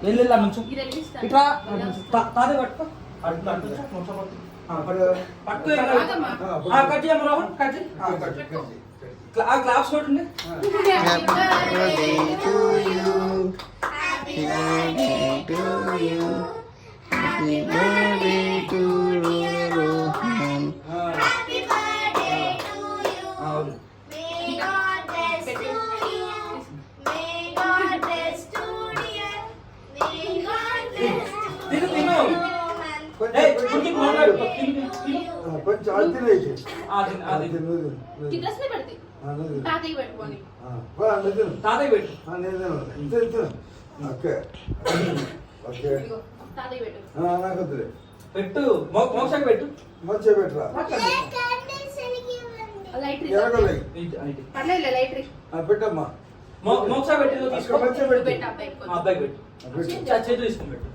వెళ్ళా నుంచు ఇట్లా తాదే పట్టుకో పట్టుకో కట్ చేయము రావు కట్ ఆ క్లాప్స్ కొట్టండి. కొంచెం పెట్టు మోక్షకి పెట్టు మంచిగా పెట్టరా పెట్టమ్మా మోక్ష పెట్టి తీసుకో అబ్బాయికి పెట్టు చేతులు తీసుకొని పెట్టు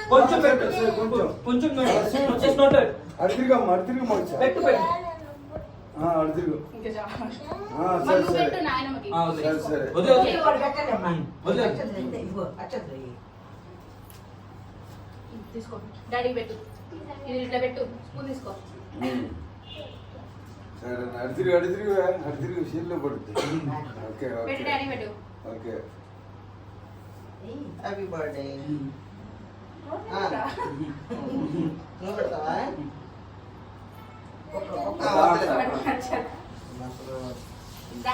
కొంచెం పెట్టు కొంచెం అడితిరిగమ్మా అడితిరిగి పెట్టు పెట్టు అడితిరుగు డాడీ పెట్టు ఇది ఇట్లా పెట్టు స్పూన్ తీసుకో సరే అడితిరుగు అడితిరుగు అడితిరుగు షీల్లో పడుతుంది ఓకే పెట్టు డాడీ పెట్టు ఓకే హ్యాపీ బర్త్డే నువ్వు పెడతావా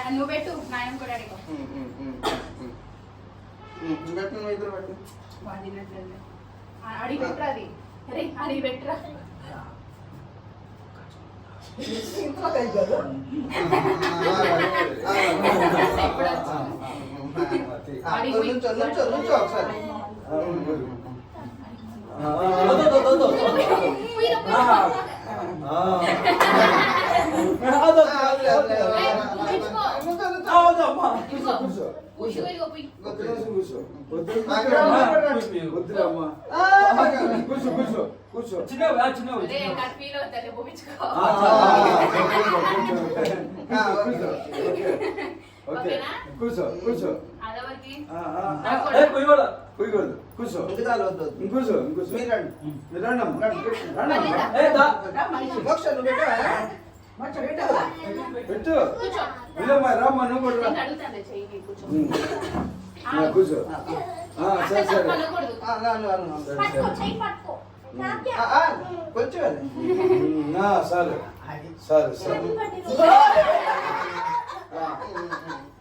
నువ్వు పెట్టు నాయన కూడా డాడీ పెట్టు నువ్వు ఇద్దరు పెట్టు అడిగి పెట్టరా అది అరే అడిగి పెట్టరా ఒకసారి కూర్చో కూర్చో కూర్చో కూయకూడదు కూర్చో కూర్చో కూర్చో పెట్టు విలమ్మా రామ్మా నువ్వు కూడా కూర్చో సరే సరే కొంచెం సరే సరే సరే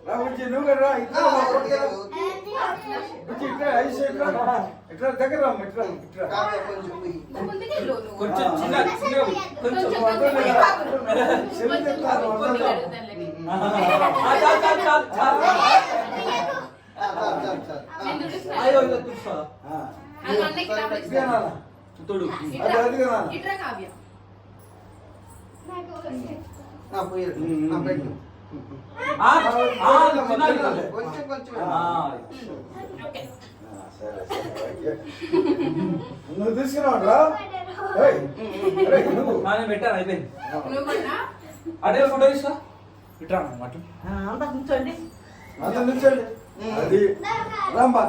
రాబుజ్జి నువ్వు కదా ఇట్లా ఐస్ ఇట్లా దగ్గర రామ్మ ఇట్లా ఇట్లా కొంచెం చిన్న కొంచెం తోడు కొంచెం కొంచెం నువ్వు తీసుకురావరా పెట్టాను అయిపోయింది అదే ఫోటో తీసుకో ఇట్లా అంత నుంచండి అది రామ్మా